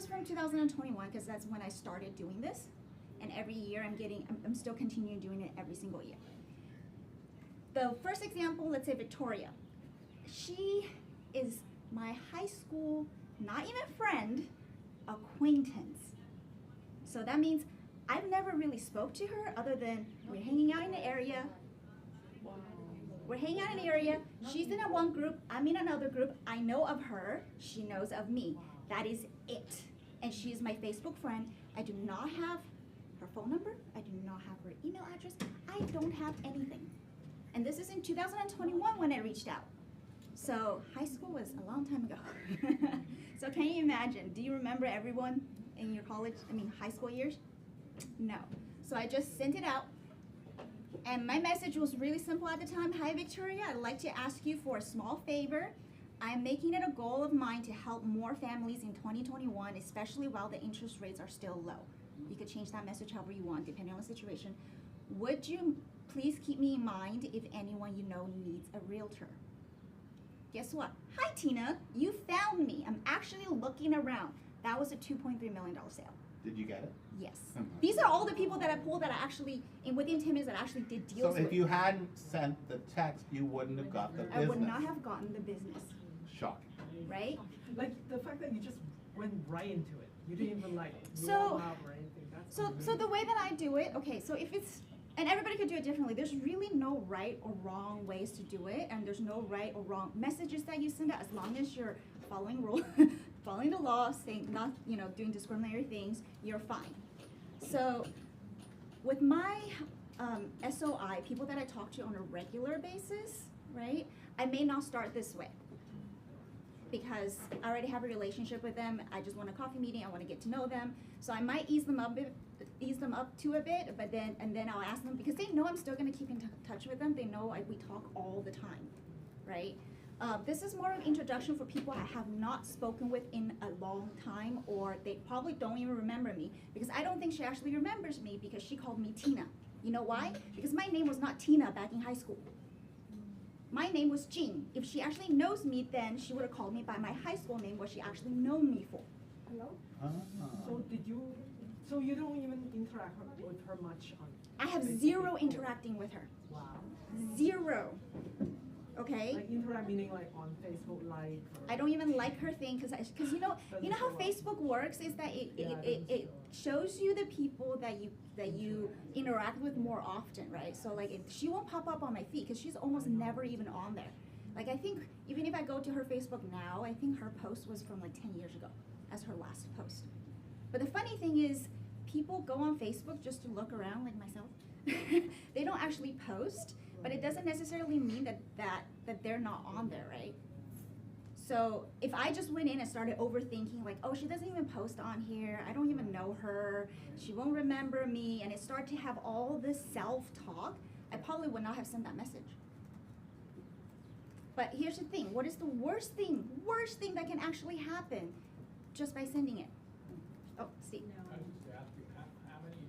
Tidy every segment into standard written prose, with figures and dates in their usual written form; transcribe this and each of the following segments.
was from 2021 because that's when I started doing this. And every year I'm still continuing doing it every single year. The first example, let's say Victoria. She is my high school, not even friend, acquaintance. So that means I've never really spoke to her other than we're hanging out in the area. We're hanging out in the area. She's in one group. I'm in another group. I know of her. She knows of me. That is it. And she is my Facebook friend. I do not have her phone number. I do not have her email address. I don't have anything. And this is in 2021 when I reached out. So high school was a long time ago. So can you imagine? Do you remember everyone in your high school years? No. So I just sent it out. And my message was really simple at the time. Hi, Victoria. I'd like to ask you for a small favor. I'm making it a goal of mine to help more families in 2021, especially while the interest rates are still low. You could change that message however you want, depending on the situation. Would you please keep me in mind if anyone you know needs a realtor? Guess what? Hi, Tina. You found me. I'm actually looking around. That was a $2.3 million sale. Did you get it? Yes. These are all the people that I pulled that I actually, within 10 minutes, that I actually did deals with. So if you hadn't sent the text, you wouldn't have got the business. I would not have gotten the business. Shocking. Right? Like the fact that you just went right into it. You didn't even warm up or anything. That's so the way that I do it, okay, so if it's, and everybody could do it differently. There's really no right or wrong ways to do it, and there's no right or wrong messages that you send out as long as you're following rules, following the law, saying not, doing discriminatory things, you're fine. So with my SOI, people that I talk to on a regular basis, right, I may not start this way because I already have a relationship with them. I just want a coffee meeting. I want to get to know them. So I might ease them up to a bit, but then I'll ask them because they know I'm still going to keep in touch with them. They know we talk all the time, right? This is more of an introduction for people I have not spoken with in a long time, or they probably don't even remember me, because I don't think she actually remembers me because she called me Tina. You know why? Because my name was not Tina back in high school. My name was Jean. If she actually knows me, then she would have called me by my high school name, what she actually known me for. Hello? So you don't even interact with her much on I have zero interacting with her. Wow. Zero. Okay? Like interact meaning like on Facebook like I don't even like her thing because you know how Facebook works is that it shows you the people that you interact with more often, right? So like she won't pop up on my feed because she's almost never even on there. Like I think even if I go to her Facebook now, I think her post was from like 10 years ago as her last post. But the funny thing is people go on Facebook just to look around like myself. They don't actually post. But it doesn't necessarily mean that they're not on there, right? So if I just went in and started overthinking, like, oh, she doesn't even post on here, I don't even know her, she won't remember me, and it started to have all this self-talk, I probably would not have sent that message. But here's the thing, what is the worst thing that can actually happen just by sending it? Oh, Steve. I was just ask you, how many,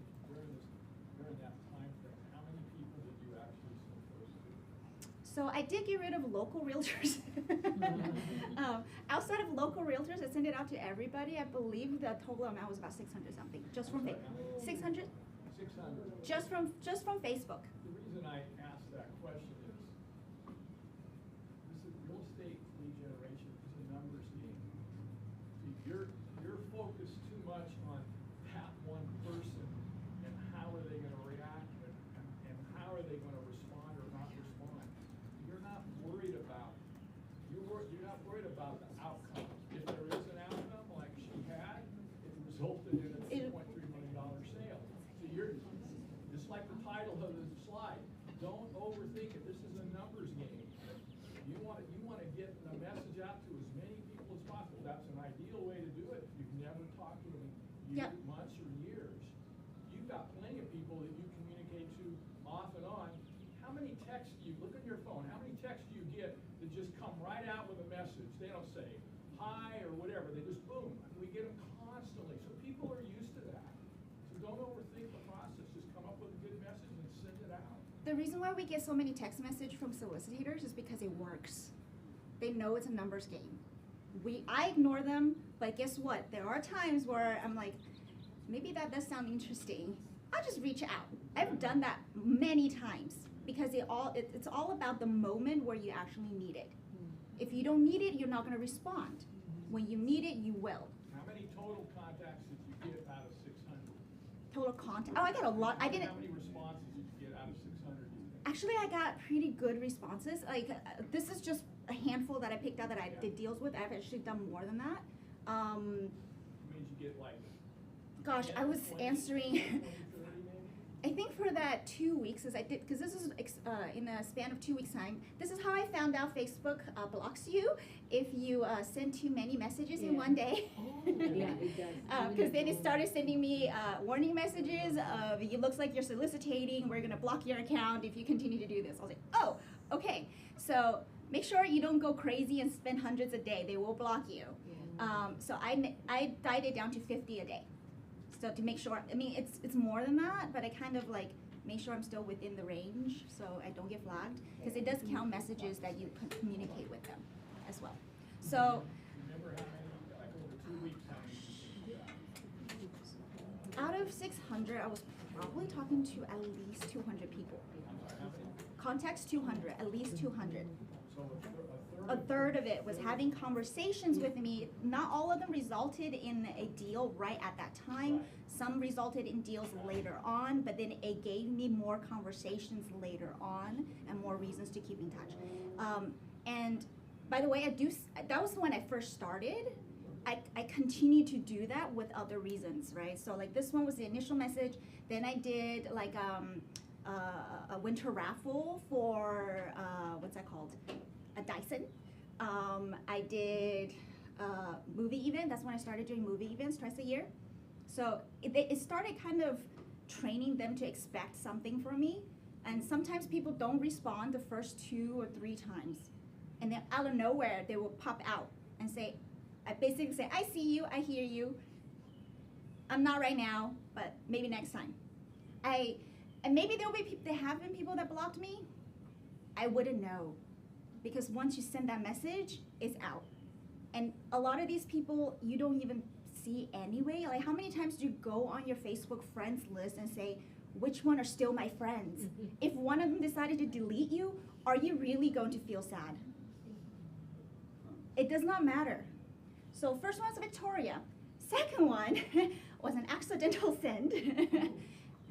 during that time frame, how many people did you actually send posts to? So I did get rid of local realtors. Outside of local realtors, I sent it out to everybody. I believe the total amount was about 600 something, just from 600. 600. Just from Facebook. The reason I asked that question is, this is real estate lead generation is a numbers game. See, you're focused too much on that one person and how are they going to react and how are they going to respond or not respond. You're not worried about the outcome. If there is an outcome like she had, it resulted in a $2.3 million sale. So you're just like the title of the slide. Don't overthink it. This is a numbers game. You want to get the message out to as many people as possible. That's an ideal way to do it. If you've never talked to them months or years, you've got plenty of people that you communicate to off and on. How many texts do you look on your phone? How many texts do you get that just come right out with a message? They don't say hi or whatever. They just boom. We get them constantly. So people are used to that. So don't overthink the process. Just come up with a good message and send it out. The reason why we get so many text messages from solicitors is because it works. They know it's a numbers game. I ignore them, but guess what? There are times where I'm like, maybe that does sound interesting. I'll just reach out. I've done that many times because it's all about the moment where you actually need it. If you don't need it, you're not going to respond. When you need it, you will. How many total contacts did you get out of 600? Total contact. Oh, I got a lot. I didn't. How many responses did you get out of 600? Actually, I got pretty good responses. Like this is just a handful that I picked out that I did deals with. I've actually done more than that. That means you get like. Gosh, 10, I was 20, answering. 20, 30 maybe? I think for that 2 weeks, as I did, because this is in a span of 2 weeks' time. This is how I found out Facebook blocks you if you send too many messages in one day. Yeah, it does. Because then it started sending me warning messages of it looks like you're soliciting. We're gonna block your account if you continue to do this. I was like, oh, okay. So make sure you don't go crazy and spend hundreds a day. They will block you. So I dialed it down to 50 a day. So to make sure, I mean, it's more than that, but I kind of like make sure I'm still within the range so I don't get flagged. Because it does count messages that you communicate with them as well. So Remember how many, like over 2 weeks, how many you got? out of 600, I was probably talking to at least 200 people. I'm sorry, how many? Contacts 200, at least 200. So A third of it was having conversations with me. Not all of them resulted in a deal right at that time. Some resulted in deals later on, but then it gave me more conversations later on and more reasons to keep in touch. And by the way, that was when I first started. I continue to do that with other reasons, right? So like this one was the initial message. Then I did like a winter raffle for, what's that called? A Dyson. I did a movie event. That's when I started doing movie events twice a year. So it started kind of training them to expect something from me. And sometimes people don't respond the first 2 or 3 times. And then out of nowhere, they will pop out and say, I basically say, I see you, I hear you. I'm not right now, but maybe next time. And maybe there have been people that blocked me. I wouldn't know. Because once you send that message, it's out. And a lot of these people you don't even see anyway. Like how many times do you go on your Facebook friends list and say, which one are still my friends? If one of them decided to delete you, are you really going to feel sad? It does not matter. So first one's Victoria. Second one was an accidental send.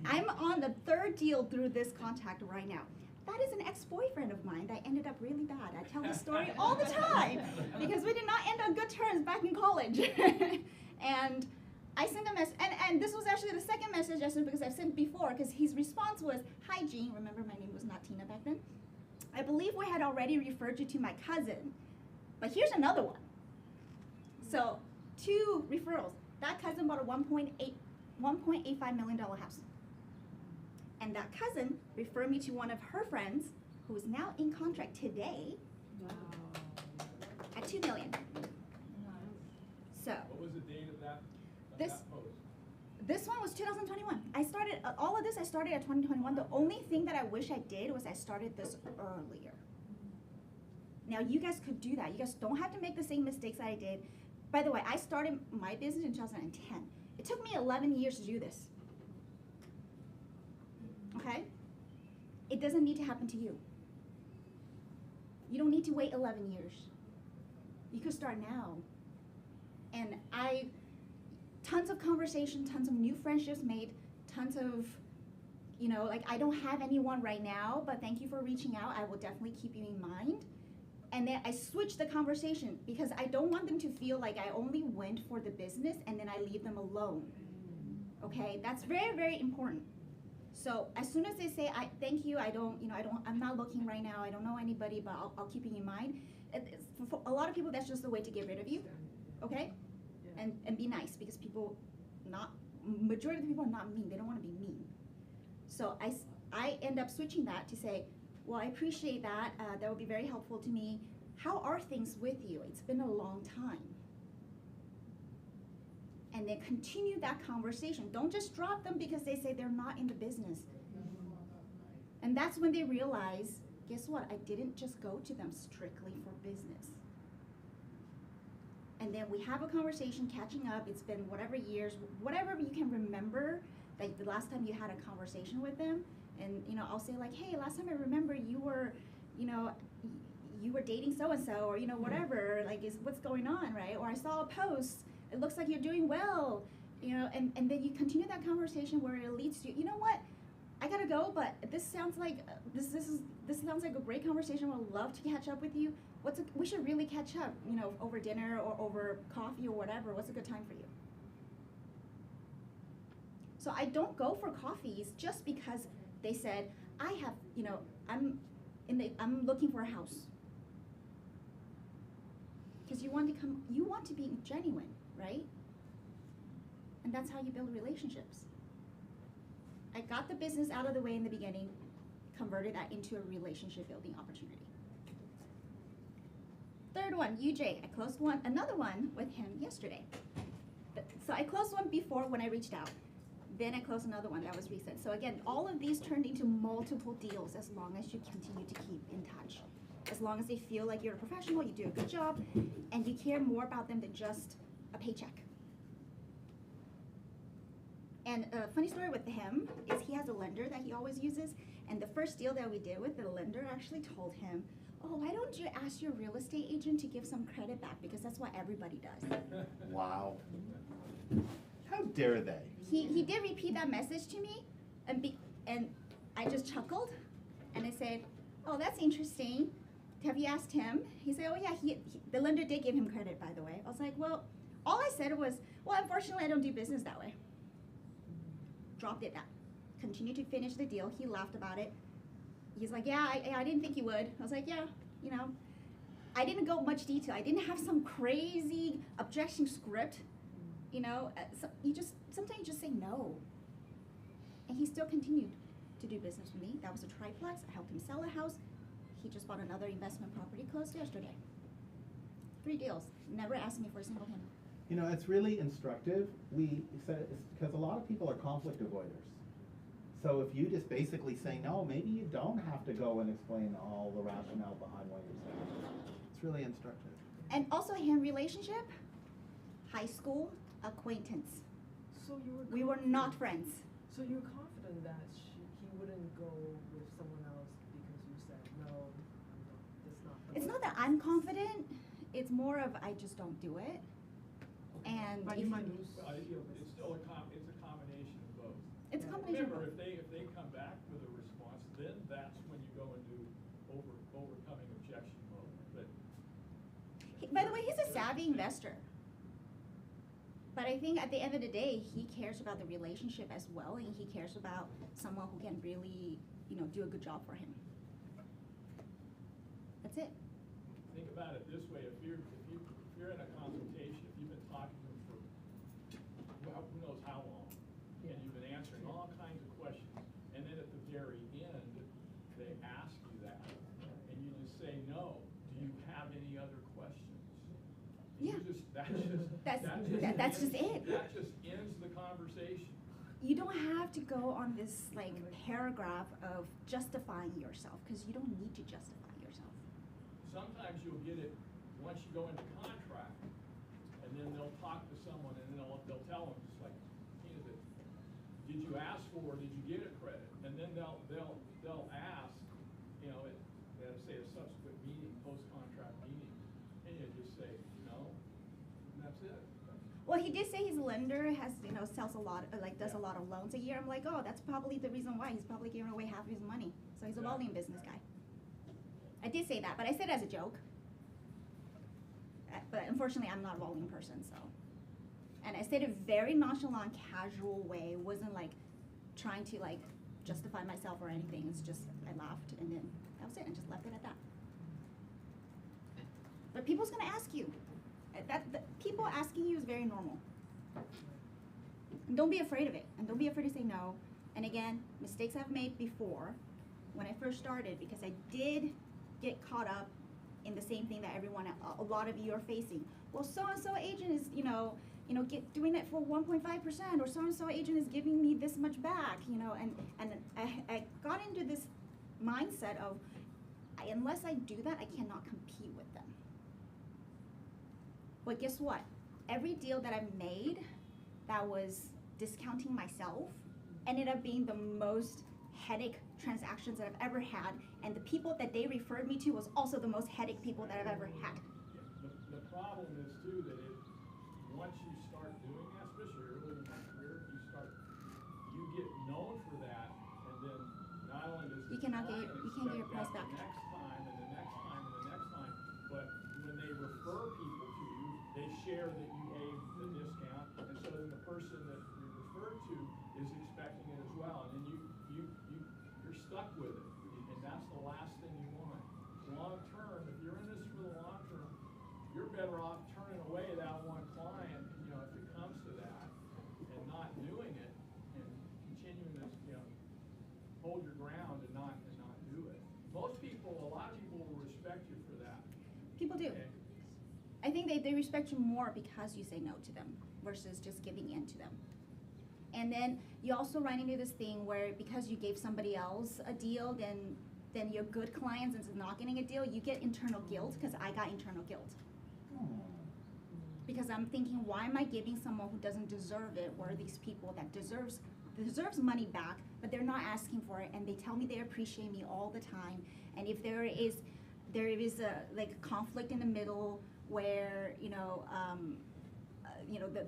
I'm on the 3rd deal through this contact right now. That is an ex-boyfriend of mine that ended up really bad. I tell this story all the time because we did not end on good terms back in college. And I sent a message, and this was actually the second message I sent because I've sent before, because his response was, hi Jean, remember my name was not Tina back then? I believe we had already referred you to my cousin, but here's another one. So 2 referrals. That cousin bought a $1.85 million house. And that cousin referred me to one of her friends who is now in contract today at $2 million. So What was the date of that This- post? this one was 2021. I started all of this. I started at 2021. The only thing that I wish I did was I started this earlier. Now you guys could do that. You guys don't have to make the same mistakes that I did. By the way, I started my business in 2010. It took me 11 years to do this. Okay? It doesn't need to happen to you. You don't need to wait 11 years. You could start now. And tons of conversation, tons of new friendships made, tons of, like I don't have anyone right now, but thank you for reaching out. I will definitely keep you in mind. And then I switched the conversation because I don't want them to feel like I only went for the business and then I leave them alone. Okay? That's very, very important. So as soon as they say, thank you, I'm not looking right now, I don't know anybody, but I'll keep you in mind. For a lot of people, that's just a way to get rid of you, okay? And be nice, because majority of the people are not mean, they don't want to be mean. So I end up switching that to say, well, I appreciate that, that would be very helpful to me. How are things with you? It's been a long time. And then continue that conversation. Don't just drop them because they say they're not in the business. And that's when they realize, guess what? I didn't just go to them strictly for business. And then we have a conversation, catching up. It's been whatever years, whatever you can remember that the last time you had a conversation with them. And, you know, I'll say like, hey, last time I remember you were, you know, you were dating so-and-so, or, you know, whatever, like, what's going on, right? Or I saw a post, it looks like you're doing well, you know, and then you continue that conversation where it leads to, you know what, I gotta go, but this sounds like, this sounds like a great conversation, I would love to catch up with you. We should really catch up, you know, over dinner or over coffee or whatever. What's a good time for you? So I don't go for coffees just because they said, I have, you know, I'm looking for a house. Because you want to be genuine, right? And that's how you build relationships. I got the business out of the way in the beginning, converted that into a relationship building opportunity. Third one, UJ. I closed another one with him yesterday. So I closed one before when I reached out. Then I closed another one that was recent. So again, all of these turned into multiple deals as long as you continue to keep in touch. As long as they feel like you're a professional, you do a good job, and you care more about them than just a paycheck. And a funny story with him is he has a lender that he always uses, and the first deal that we did with the lender actually told him, oh, why don't you ask your real estate agent to give some credit back, because that's what everybody does. Wow. How dare they? He did repeat that message to me, and I just chuckled, and I said, oh, that's interesting. Have you asked him? He said, oh yeah, the lender did give him credit, by the way. I was like, well, all I said was, well, unfortunately, I don't do business that way. Dropped it down. Continued to finish the deal. He laughed about it. He's like, yeah, I didn't think you would. I was like, yeah, you know. I didn't go much detail. I didn't have some crazy objection script. You know, so sometimes you just say no. And he still continued to do business with me. That was a triplex. I helped him sell a house. He just bought another investment property, closed yesterday. 3 deals. Never asked me for a single penny. You know, it's really instructive. We said it's because a lot of people are conflict avoiders. So if you just basically say no, maybe you don't have to go and explain all the rationale behind why you're saying no. It's really instructive. And also him relationship, high school acquaintance. So you were We were not friends. So you're confident that he wouldn't go with someone else because you said no, it's not. It's not that I'm confident. It's more of I just don't do it. And But if you might lose. Well, it's still it's a combination of both. it's a combination. Remember, of both. if they come back with a response, then that's when you go into overcoming objection mode. But By the way, he's a savvy investor. But I think at the end of the day, he cares about the relationship as well, and he cares about someone who can really, you know, do a good job for him. That's it. think about it this way: if you're in a consultation, if you've been talking to them for well, who knows how long, and you've been answering all kinds of questions, and then at the very end they ask you that, and you just say no. Do you have any other questions? Yeah. That's just it. That just ends the conversation. You don't have to go on this like paragraph of justifying yourself, because you don't need to justify yourself. Sometimes you'll get it once you go into contract, and then they'll talk to someone, and then they'll tell them, just like, you know, did you ask for, did you get a credit? And then they'll ask, you know, they'll say a subsequent meeting, post-contract meeting, and you just say no, and that's it. Well, he did say his lender has, you know, sells a lot, like does a lot of loans a year. I'm like, oh, that's probably the reason why. He's probably giving away half of his money. So he's a volume business guy. I did say that, but I said it as a joke. But unfortunately, I'm not a volume person, so. And I said it very nonchalant, casual way. It wasn't like trying to like justify myself or anything. It's just, I laughed and then that was it. I just left it at that. But people's gonna ask you. People asking you is very normal. And don't be afraid of it. And don't be afraid to say no. And again, mistakes I've made before when I first started, because I did get caught up in the same thing that a lot of you are facing. Well, so-and-so agent is, doing it for 1.5%, or so-and-so agent is giving me this much back, and I got into this mindset of, unless I do that, I cannot compete with them. But guess what? Every deal that I've made that was discounting myself ended up being the most headache transactions that I've ever had, and the people that they referred me to was also the most headache people that I've ever had. The problem is too that once you start doing that, especially early in your career, you get known for that, and then not only does You the can't client get your price expect back. that the next time and the next time and the next time, but when they refer people to you, they share that you gave the discount, and so then the person that you referred to is expecting it as well, and then you're stuck with it, and that's the last thing you want. Long term, if you're in this for the long term, you're better off turning away that one client, if it comes to that, and not doing it, and continuing to, hold your ground and not do it. A lot of people will respect you for that. People do. Okay? I think they respect you more because you say no to them versus just giving in to them. And then you also run into this thing where because you gave somebody else a deal, then your good clients is not getting a deal, you get internal guilt, because I got internal guilt. Because I'm thinking, why am I giving someone who doesn't deserve it, where these people that deserves money back, but they're not asking for it, and they tell me they appreciate me all the time. And if there is a like conflict in the middle where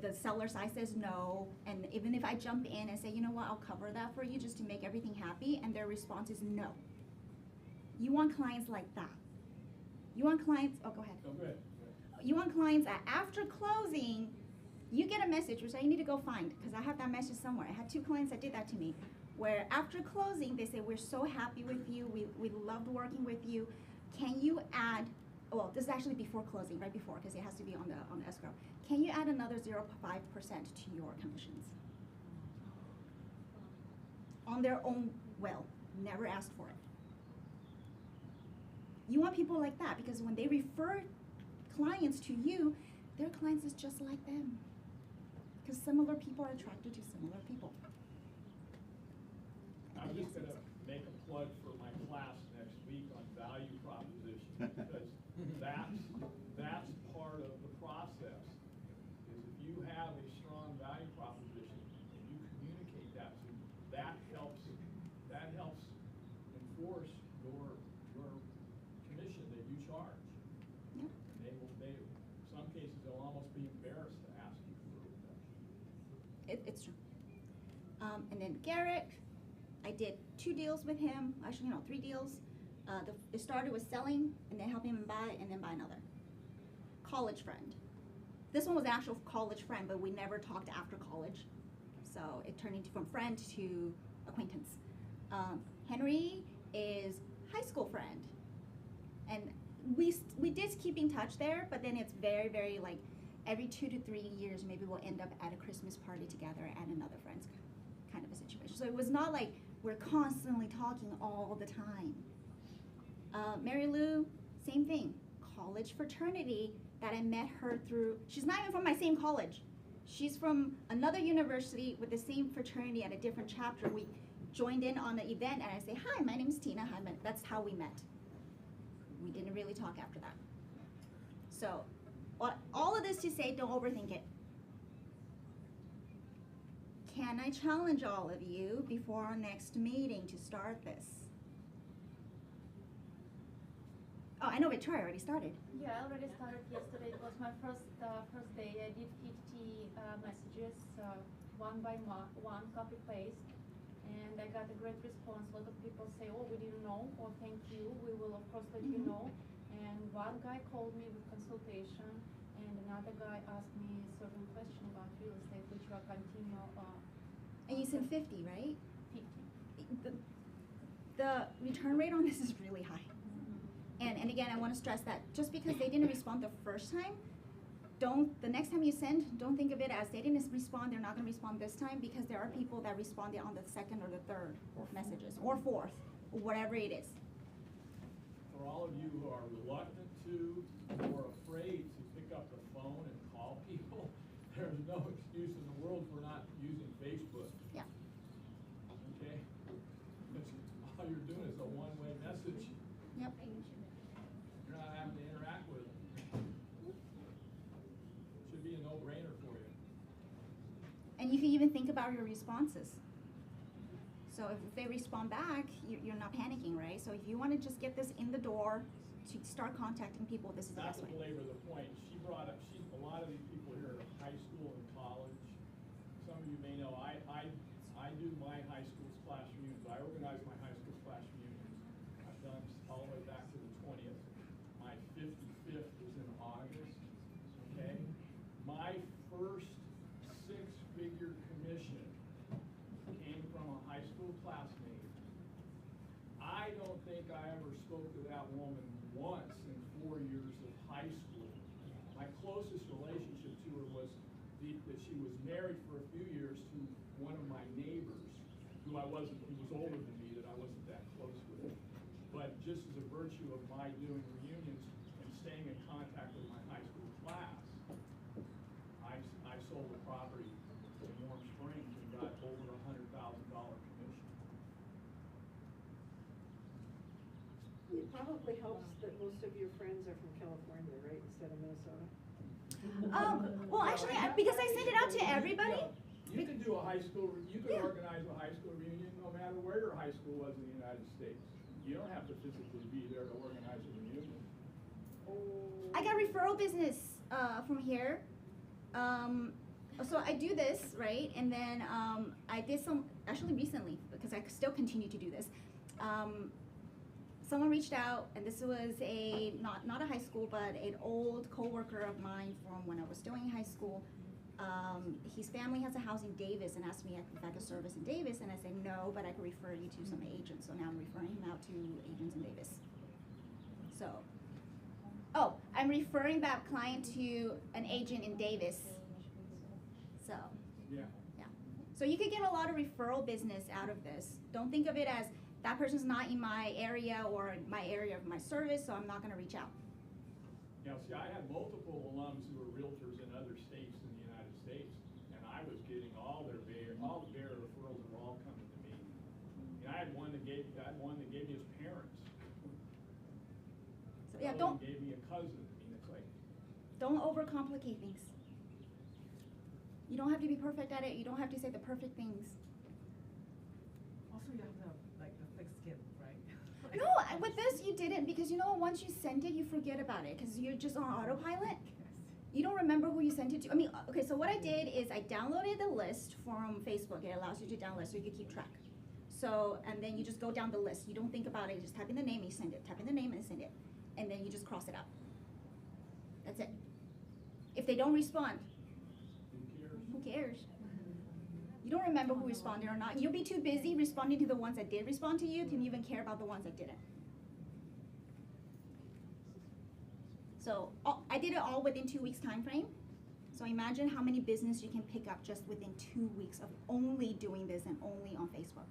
the seller side says no, and even if I jump in and say, you know what, I'll cover that for you just to make everything happy, and their response is no. You want clients like that. You want clients, oh, go ahead. No, good. You want clients that after closing, you get a message, which I need to go find, because I have that message somewhere. I had 2 clients that did that to me, where after closing, they say, we're so happy with you, we loved working with you. Can you add, well, this is actually before closing, right before, because it has to be on the escrow. Can you add another 0.5% to your commissions? On their own will, never asked for it. You want people like that, because when they refer clients to you, their clients is just like them. Because similar people are attracted to similar people. I'm just gonna make a plug for my class next week on value proposition, because that's part of the process. Is if you have a strong value proposition and you communicate that to them, that helps enforce your commission that you charge. Yep. And in some cases, they'll almost be embarrassed to ask you for a reduction. It's true. And then Garrett, I did 2 deals with him, actually, 3 deals. It started with selling, and then helping him buy, and then buy another. College friend. This one was an actual college friend, but we never talked after college. So it turned into from friend to acquaintance. Henry is high school friend. And we did keep in touch there, but then it's very, very like every 2 to 3 years, maybe we'll end up at a Christmas party together at another friend's kind of a situation. So it was not like we're constantly talking all the time. Mary Lou, same thing. College fraternity that I met her through, she's not even from my same college. She's from another university with the same fraternity at a different chapter. We joined in on the event, and I say, hi, my name is Tina. Hi, that's how we met. We didn't really talk after that. So all of this to say, don't overthink it. Can I challenge all of you before our next meeting to start this? Oh, I know Victoria already started. Yeah, I already started yesterday. It was my first day. I did 50 messages, one by one, copy paste, and I got a great response. A lot of people say, "Oh, we didn't know," or "Thank you. We will of course let you know." And one guy called me with consultation, and another guy asked me a certain question about real estate, which I continue. And you said 50, right? 50. The return rate on this is really high. And again, I want to stress that just because they didn't respond the first time, the next time you send, don't think of it as they didn't respond, they're not going to respond this time, because there are people that responded on the 2nd or the 3rd messages, or 4th, or whatever it is. For all of you who are reluctant to or afraid to pick up the phone and call people, there's no excuse in the world for not using Facebook. Yeah. Okay? All you're doing is a one-way message. Yep. You're not having to interact with them. And you can even think about your responses. So if they respond back, you're not panicking, right? So if you want to just get this in the door to start contacting people, this is the Not best to way. belabor the point, she brought up, a lot of these people here are high school and college. Some of you may know, I do my high school's class reunions. I organize my high school's class reunions. I've done all the way back to the 20th. My 55th is in August, okay? My first six-figure commission came from a high school classmate. I don't think I ever spoke to that woman once in 4 years of high school. My closest relationship to her was that she was married for a few years to one of my neighbors, who was older than me, that I wasn't that close with. But just as a virtue of my doing reunions and staying in contact with my high school class, I sold a property in Warm Springs and got over $100,000 commission. It probably helps that most of your friends are from California, right, instead of Minnesota? Well, actually, because I sent it out to everybody. You can do a high school, you can Yeah. organize a high school reunion no matter where your high school was in the United States. You don't have to physically be there to organize a reunion. I got referral business from here. So I do this, right? And then I did some, actually recently, because I still continue to do this. Someone reached out, and this was not a high school, but an old coworker of mine from when I was still in high school. His family has a house in Davis and asked me if I could service in Davis, and I said no, but I could refer you to some agents. So now I'm referring him out to agents in Davis. So, I'm referring that client to an agent in Davis. So, Yeah. yeah. So you could get a lot of referral business out of this. Don't think of it as that person's not in my area or my area of my service, so I'm not gonna reach out. Now, see, I had multiple alums who were realtors in other states in the United States, and I was getting all the Bear referrals were all coming to me. And I had one that gave me his parents. So yeah, Another one don't gave me a cousin. I mean, it's like, don't overcomplicate things. You don't have to be perfect at it. You don't have to say the perfect things. Also, you have to have like the thick skin, right? No, with this you didn't, because you know what, once you send it, you forget about it because you're just on autopilot. You don't remember who you sent it to. I mean, okay, so what I did is I downloaded the list from Facebook. It allows you to download so you can keep track. So, and then you just go down the list. You don't think about it. You just type in the name and you send it. Type in the name and send it. And then you just cross it out. That's it. If they don't respond, who cares? who cares? You don't remember who responded or not. You'll be too busy responding to the ones that did respond to you to even care about the ones that didn't. So I did it all within 2 weeks time frame. So imagine how many business you can pick up just within 2 weeks of only doing this and only on Facebook.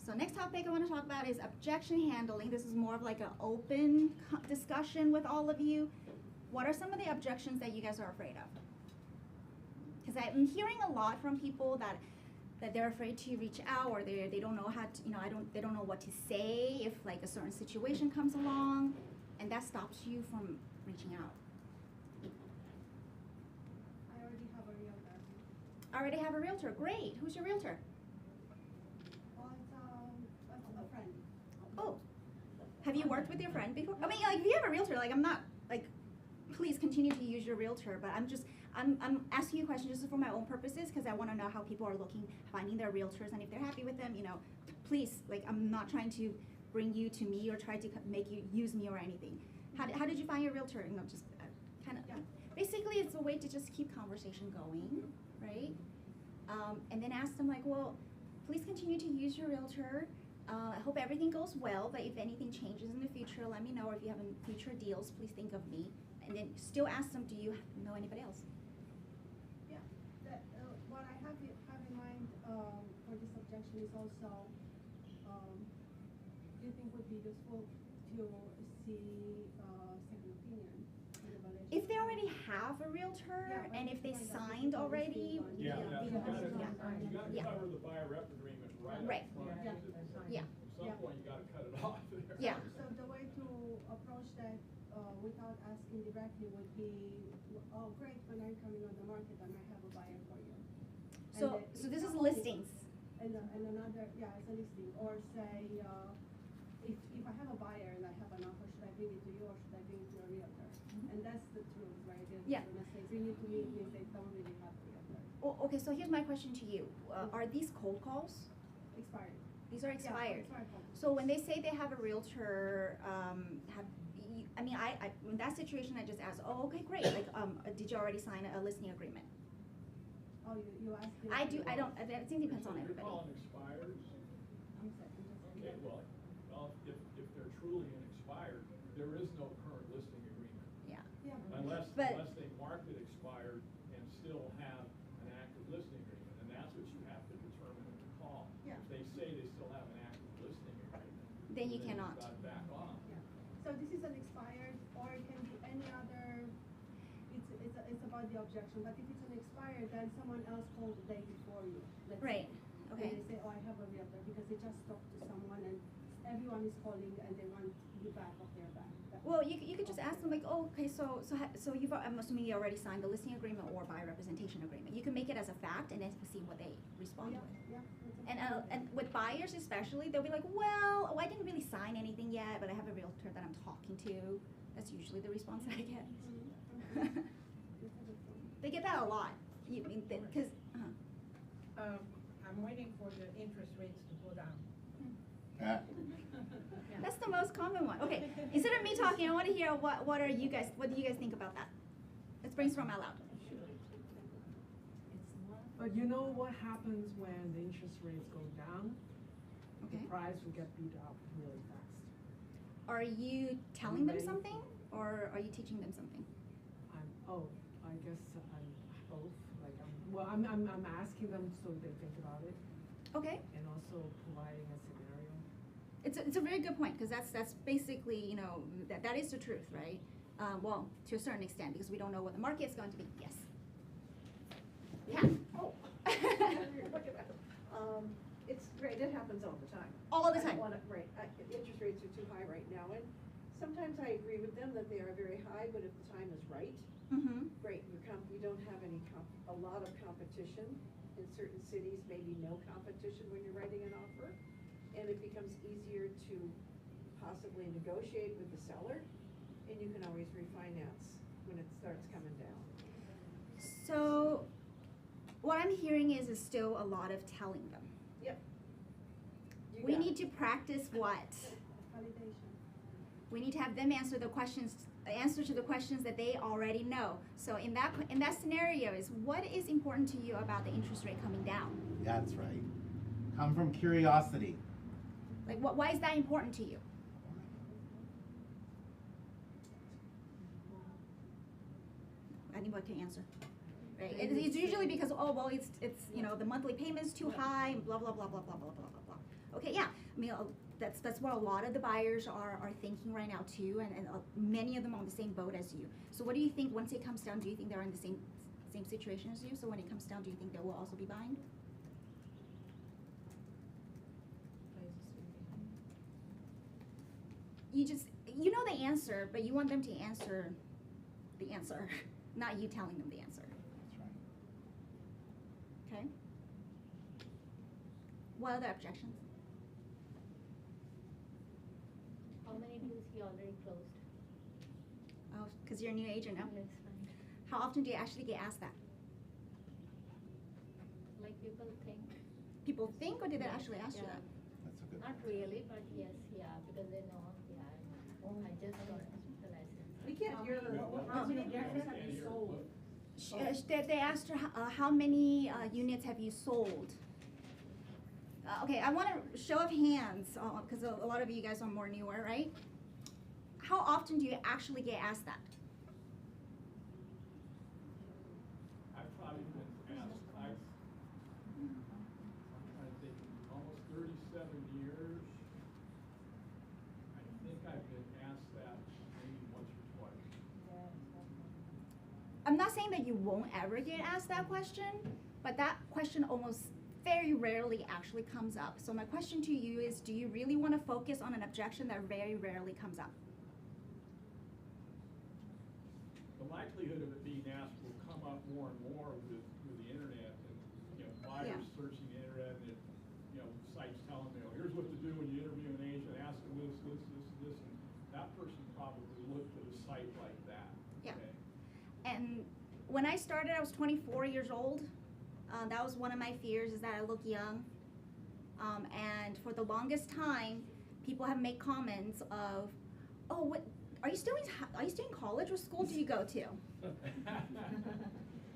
So next topic I want to talk about is objection handling. This is more of like an open discussion with all of you. What are some of the objections that you guys are afraid of? Because I'm hearing a lot from people that they're afraid to reach out, or they don't know how to, they don't know what to say if like a certain situation comes along, and that stops you from reaching out. I already have a realtor. I already have a realtor. Great. Who's your realtor? Well, it's a friend. Oh, have you worked with your friend before? I mean, like, if you have a realtor, like, I'm not, like, please continue to use your realtor, but I'm asking you questions just for my own purposes, because I want to know how people are finding their realtors, and if they're happy with them, please, like, I'm not trying to bring you to me or try to make you use me or anything. How did you find your realtor? Just kind of, Yeah. basically, it's a way to just keep conversation going, right? And then ask them, like, well, please continue to use your realtor. I hope everything goes well, but if anything changes in the future, let me know. Or if you have any future deals, please think of me. And then still ask them, do you know anybody else? Yeah, what I have in mind for this objection is also, do you think would be useful to see second opinion in the valuation? If they already have a realtor, Yeah, and if they like that, signed we can already, always Yeah, Yeah, you yeah. gotta Yeah. cover the buyer rep agreement right Right. up front. Yeah. Yeah. At some Yeah. point, you gotta cut it off there. Yeah. So the way to approach that without asking directly would be, oh, great, when I'm coming on the market, I might have a buyer for you. And So, then so this is if- listings. And another, yeah, it's a listing, or say, if I have a buyer and I have an offer, should I bring it to you or should I bring it to a realtor? And that's the truth, right? Yeah. When I say bring it to me, it means they don't really have a realtor. Oh, okay, so here's my question to you. Are these cold calls? Expired. These are Yeah, expired. expired contract. So when they say they have a realtor, I mean, in that situation, I just ask, oh, okay, great. Like, did you already sign a listing agreement? Oh, you asked me. I do. I don't. I think it depends on You're everybody. calling expires? I'm sorry, I'm just- Okay, well, if they're truly an expired, there is no current listing agreement. Yeah. Yeah. Unless But- they mark it expired and still have an active listing agreement, and that's what you have to determine in the call. Yeah. If they say they still have an active listing agreement. Then you you've cannot. got to back off. Yeah. So this is an expired, or it can be any other, it's about the objection, but if it's an expired, then someone else called the day before you. let's Right. say. Okay. And they say, oh, I have a realtor, because they just talked to someone and everyone is calling and they want you back off their back. Well, you could just ask them like, oh, okay, so you've, I'm assuming you already signed the listing agreement or buyer representation agreement. You can make it as a fact and then see what they respond Yeah, with. yeah. that's a- And with buyers especially, they'll be like, well, oh, I didn't really sign anything yet, but I have a realtor that I'm talking to. That's usually the response that I get. Mhm, mhm. That's a good point. They get that a lot. You mean, because, I'm waiting for the interest rates to go down. Ah, that's the most common one. Okay, instead of me talking, I want to hear what do you guys think about that? Let's brainstorm out loud. But you know what happens when the interest rates go down? Okay. The price will get beat up really fast. Are you telling them Ready? something, or are you teaching them something? I guess I'm both, like, I'm asking them so they think about it, Okay, and also providing a scenario. it's a very good point because that's basically, you know, that is the truth, right? Well, to a certain extent because we don't know what the market is going to be. Yes. Yeah. Oh. Look at that. It's great, it happens all the time. All the I don't time. wanna- Right, interest rates are too high right now, and sometimes I agree with them that they are very high, but if the time is right, Mm-hmm. great, you don't have a lot of competition. In certain cities, maybe no competition when you're writing an offer, and it becomes easier to possibly negotiate with the seller, and you can always refinance when it starts coming down. So, what I'm hearing is still a lot of telling them. Yep. You We got need it. to practice what? Validation. We need to have them answer to the questions that they already know. So in that scenario is what is important to you about the interest rate coming down? that's right. Come from curiosity. Like why is that important to you? Anybody can answer. Right? It's usually because it's you know the monthly payment's too high and blah blah blah blah blah blah blah blah blah. Okay, yeah. I mean that's what a lot of the buyers are thinking right now too, and many of them are on the same boat as you. So what do you think once it comes down? Do you think they're in the same situation as you? So when it comes down, do you think they will also be buying? You know the answer, but you want them to answer the answer, not you telling them the answer. That's right. Okay? What other objections? How many deals he already closed? Oh, because you're a new agent now. That's fine. How often do you actually get asked that? Like people think. People think, or did they Yeah, actually ask you yeah. that? That's a good Not point. really, but yes, yeah, because they know, I just got the license. We can't hear her. How many different have you sold? They asked her how many units have you sold. Okay, I want a show of hands because a lot of you guys are more newer, right? How often do you actually get asked that? I've probably been asked, I'm trying to think, almost 37 years. I think I've been asked that maybe once or twice. I'm not saying that you won't ever get asked that question, but that question almost very rarely actually comes up. So my question to you is, do you really want to focus on an objection that very rarely comes up? The the likelihood of it being asked will come up more and more with the internet and, buyers Yeah. searching the internet and, sites telling them, here's what to do when you interview an agent, ask them this, and that person probably looked at a site like that. Yeah. Okay? And when I started, I was 24 years old. That was one of my fears, is that I look young. And for the longest time, people have made comments of, "Oh, what are you still in college? What school do you go to?"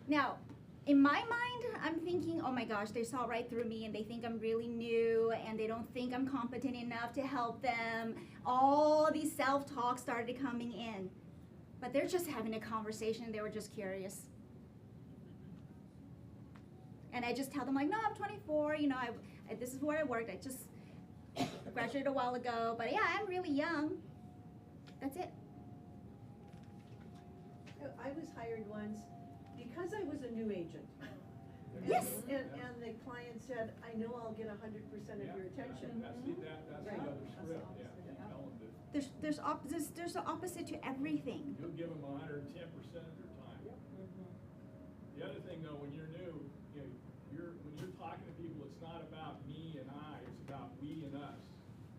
Now, in my mind, I'm thinking, oh my gosh, they saw right through me and they think I'm really new and they don't think I'm competent enough to help them. All these self-talk started coming in. But they're just having a conversation. They were just curious. And I just tell them, like, no, I'm 24. This is where I worked. I just graduated a while ago. But yeah, I'm really young. That's it. I was hired once because I was a new agent. Yes. And the client said, I know I'll get 100% of your attention. That's the Right. other That's script, the yeah. opposite. You tell them that There's the opposite to everything. you'll give them 110% of their time. The other thing though, when you're new, when you're talking to people, it's not about me and I, it's about we and us.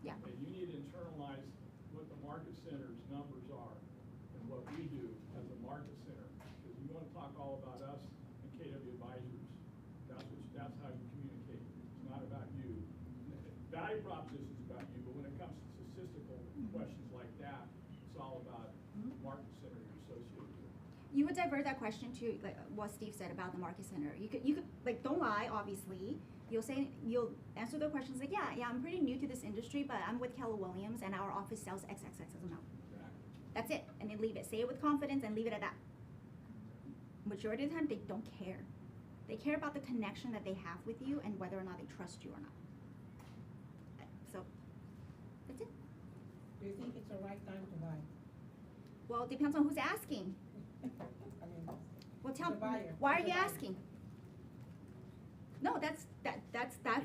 Yeah. And you need to internalize what the market center's numbers are and what we do as a market center. Because you want to talk all about us and KW Advisors. That's how you communicate. It's not about you. Value proposition is about you, but when it comes to statistical questions like that, it's all about market center you're associated with. You would divert that question to like what Steve said about the market center. You could like, don't lie, obviously. You'll answer the questions like, yeah, I'm pretty new to this industry, but I'm with Keller Williams and our office sells XXX amount. Exactly. That's it, and then leave it. Say it with confidence and leave it at that. Majority of the time, they don't care. They care about the connection that they have with you and whether or not they trust you or not. So, that's it. Do you think it's the right time to buy? Well, it depends on who's asking. I mean, Well, tell The buyer. why are The you buyer. asking? No, that's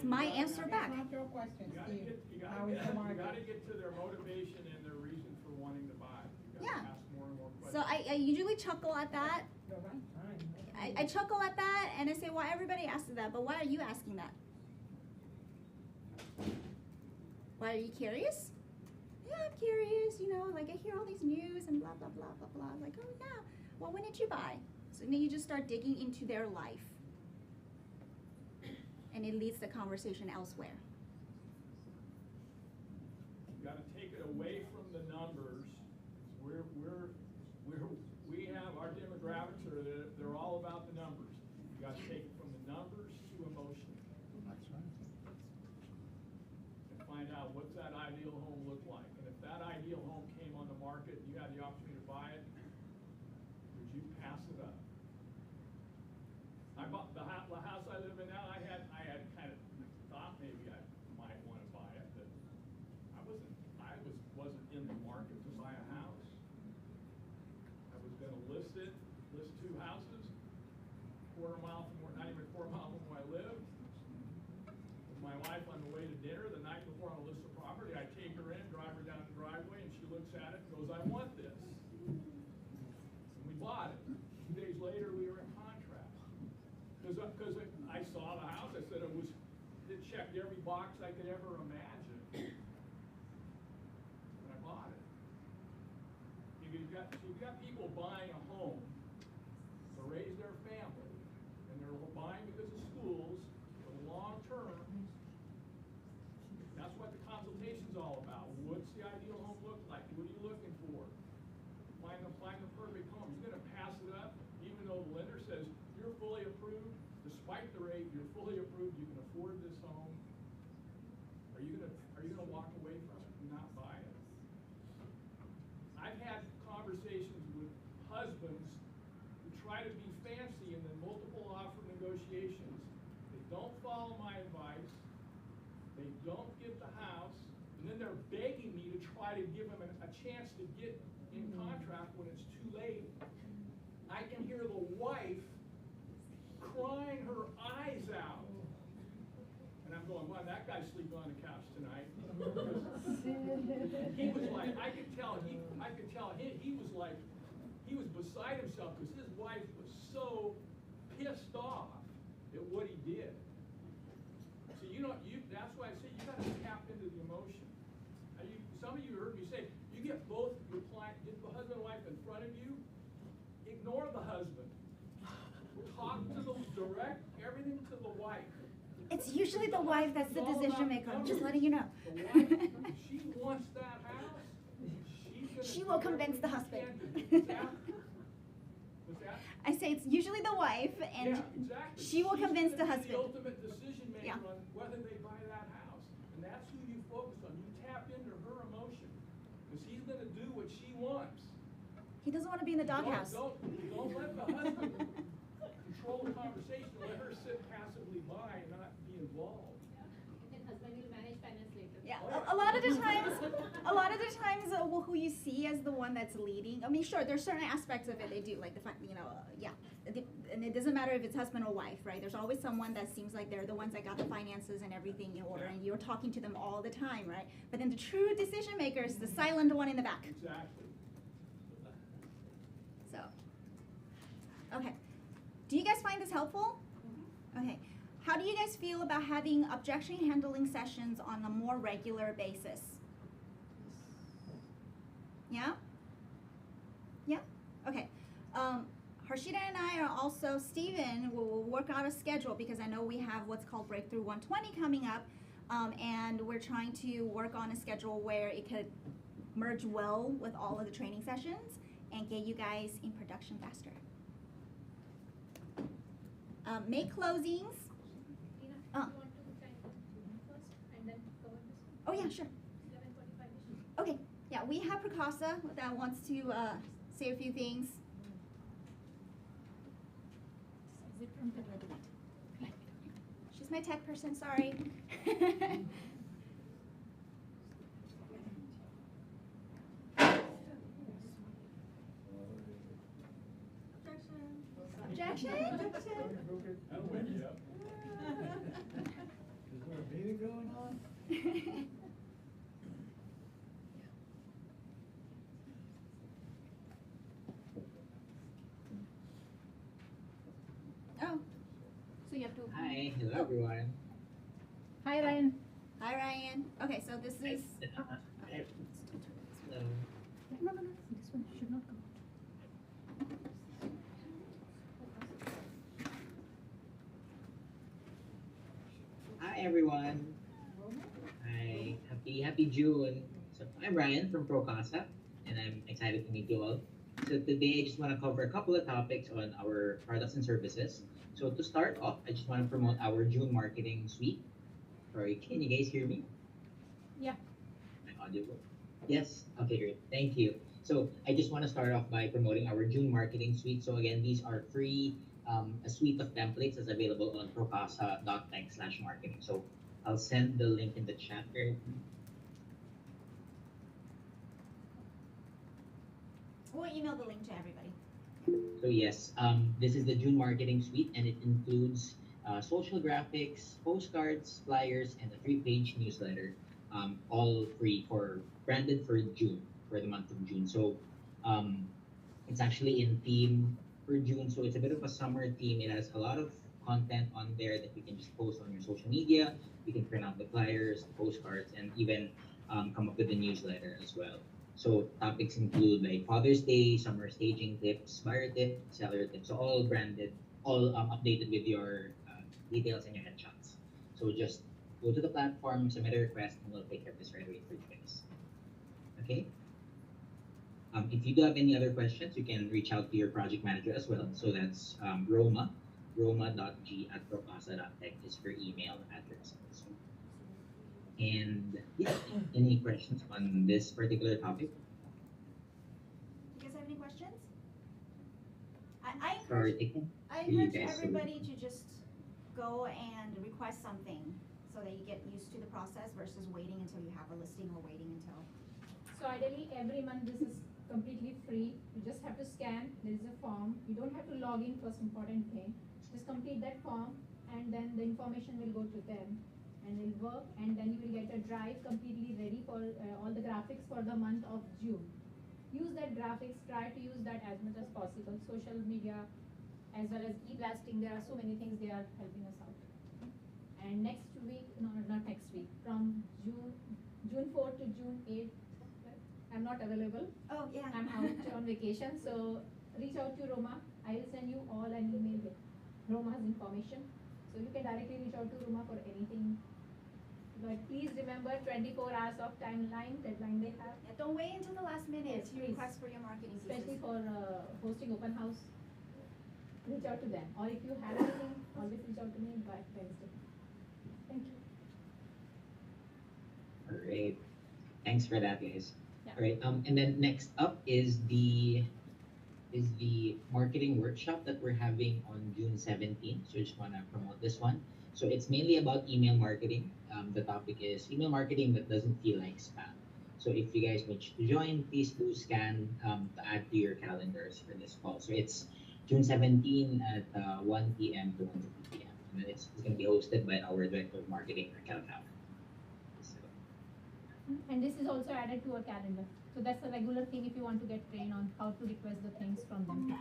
my answer back. It's not your question, You Steve. gotta How is the get market? to their motivation and their reason for wanting to buy. You gotta Yeah. ask more and more questions. So I usually chuckle at that. The right time. I chuckle at that and I say, well, everybody asks that, but why are you asking that? Why are you curious? Yeah, I'm curious, like I hear all these news and blah, blah, blah, blah, blah. Like, oh yeah, well, when did you buy? So then you just start digging into their life. And it leads the conversation elsewhere. You gotta take it away from the numbers. We have, our demographics they're all about the numbers. You gotta take it from the numbers to emotion. That's right. And find out what's that ideal home look like. And if that ideal home came on the market, you had the opportunity to buy it, would you pass it up? I bought the house I live in now, I had kind of thought maybe I might want to buy it, but I wasn't in the market to buy a house. I was gonna list 2 houses, not even a quarter mile from where I lived. With my wife on the way to dinner, the night before I list the property, I take her in, drive her down the driveway, and she looks at it and goes, I want this. And we bought it. 2 days later, we were in contract. Because I saw the house, I said it checked every box I could ever imagine. And I bought it. You've got people buying a home to raise their family, and they're buying because of schools for the long term. That's what the consultation's all about. What's the ideal home look like? What are you looking for? Find the perfect home. You're gonna pass it up, even though the lender says you're fully approved, despite the rate, you're fully approved, you can afford this home. Are you gonna walk away from it and not buy it? I've had conversations with husbands who try to be fancy in the multiple offer negotiations. They don't follow my advice. They don't get the house, and then they're begging me to try to give them a chance to get in contract when it's too late. I can hear the wife crying her eyes out. And I'm going, well, that guy's sleeping on the couch tonight. He was like, I could tell he was like, he was beside himself because his wife was so pissed off at what he did. So that's why I say you gotta tap into the emotion. Some of you heard me say, you get both your client, get the husband and wife in front of you, ignore the husband. Talk to the, direct everything to the wife. It's usually the wife that's the decision maker. I'm just letting you know. The wife, if she wants that house, she's gonna She do will convince the everything husband. she can to do. What's that? I say it's usually the wife, and Yeah, exactly. she will She's convince the gonna be husband. The ultimate decision maker Yeah. on whether they buy that house, and that's who you focus on. You tap into her emotion, because he's gonna do what she wants. He doesn't want to be in the doghouse. Don't let the husband control the conversation. Let her sit passively by and not be involved. And husband will manage finance later. Yeah, a lot of the times, well, who you see as the one that's leading. I mean, sure, there's certain aspects of it they do, like yeah. And it doesn't matter if it's husband or wife, right? There's always someone that seems like they're the ones that got the finances and everything in order, and you're talking to them all the time, right? But then the true decision maker is the silent one in the back. Exactly. So, okay. Do you guys find this helpful? Okay. How do you guys feel about having objection handling sessions on a more regular basis? Yeah? Yeah? Okay. Harshita and I are also, Steven will work out a schedule because I know we have what's called Breakthrough 120 coming up, and we're trying to work on a schedule where it could merge well with all of the training sessions and get you guys in production faster. Make closings. Tina, Uh. you want to try first and then cover this one? Oh yeah, sure. 11:45 -ish. Okay, yeah, we have Prakasa that wants to say a few things. Is it from the She's my tech person, sorry. Objection? Objection? That'll wake you up. Is there a meeting going on? Oh, so you have to. Hi, hello everyone. Hi Ryan. Hi, Ryan. Okay, so this is. Hello. No, this one should not go. Hi everyone. Hi, happy June. So I'm Ryan from Procasa, and I'm excited to meet you all. So today I just want to cover a couple of topics on our products and services. So to start off, I just want to promote our June marketing suite. Sorry, can you guys hear me? Yeah. Am I audible? Yes. Okay, great. Thank you. So I just want to start off by promoting our June marketing suite. So again, these are free, a suite of templates that's available on procasa.tech/marketing. So I'll send the link in the chat here. We'll email the link to everybody. So yes, this is the June marketing suite, and it includes social graphics, postcards, flyers, and a 3-page newsletter, all free for branded for June, for the month of June. So it's actually in theme for June, so it's a bit of a summer theme. It has a lot of content on there that you can just post on your social media. You can print out the flyers, the postcards, and even come up with a newsletter as well. So topics include like Father's Day, summer staging tips, buyer tips, seller tips, so all branded, all updated with your details and your headshots. So just go to the platform, submit a request, and we'll take care of this right away for you guys. Okay? If you do have any other questions, you can reach out to your project manager as well. So that's roma.g@procasa.tech is for email address. And yeah, any questions on this particular topic? You guys have any questions? I Or encourage, taking? I You encourage guys do. everybody to just go and request something so that you get used to the process versus waiting until you have a listing or waiting until. So ideally, every month this is completely free. You just have to scan. There is a form. You don't have to log in. First important thing, just complete that form, and then the information will go to them, and it'll work. And then you will get a drive completely ready for all the graphics for the month of June. use that graphics, try to use that as much as possible. Social media as well as e-blasting, there are so many things they are helping us out. And next week, no, not next week, from June 4th to June 8th, I'm not available. Oh, yeah. I'm out on vacation, so reach out to Roma. I will send you all an email with Roma's information. So you can directly reach out to Roma for anything. But please remember 24 hours of deadline they have, Yeah, don't wait until the last minute Yes, to please. request for your marketing especially pieces. for hosting open house. Reach out to them. Or if you have anything, always reach out to me by Wednesday. Thank you. All right. Thanks for that, guys. Yeah. All right. And then next up is the marketing workshop that we're having on June 17th. So I just want to promote this one. So it's mainly about email marketing. The topic is email marketing that doesn't feel like spam. So if you guys wish to join, please do scan to add to your calendars for this call. So it's June 17 at 1 p.m. to 1 p.m. And then it's going to be hosted by our Director of Marketing, Raquel Cava. So, And this is also added to our calendar. So that's a regular thing if you want to get trained on how to request the things from them.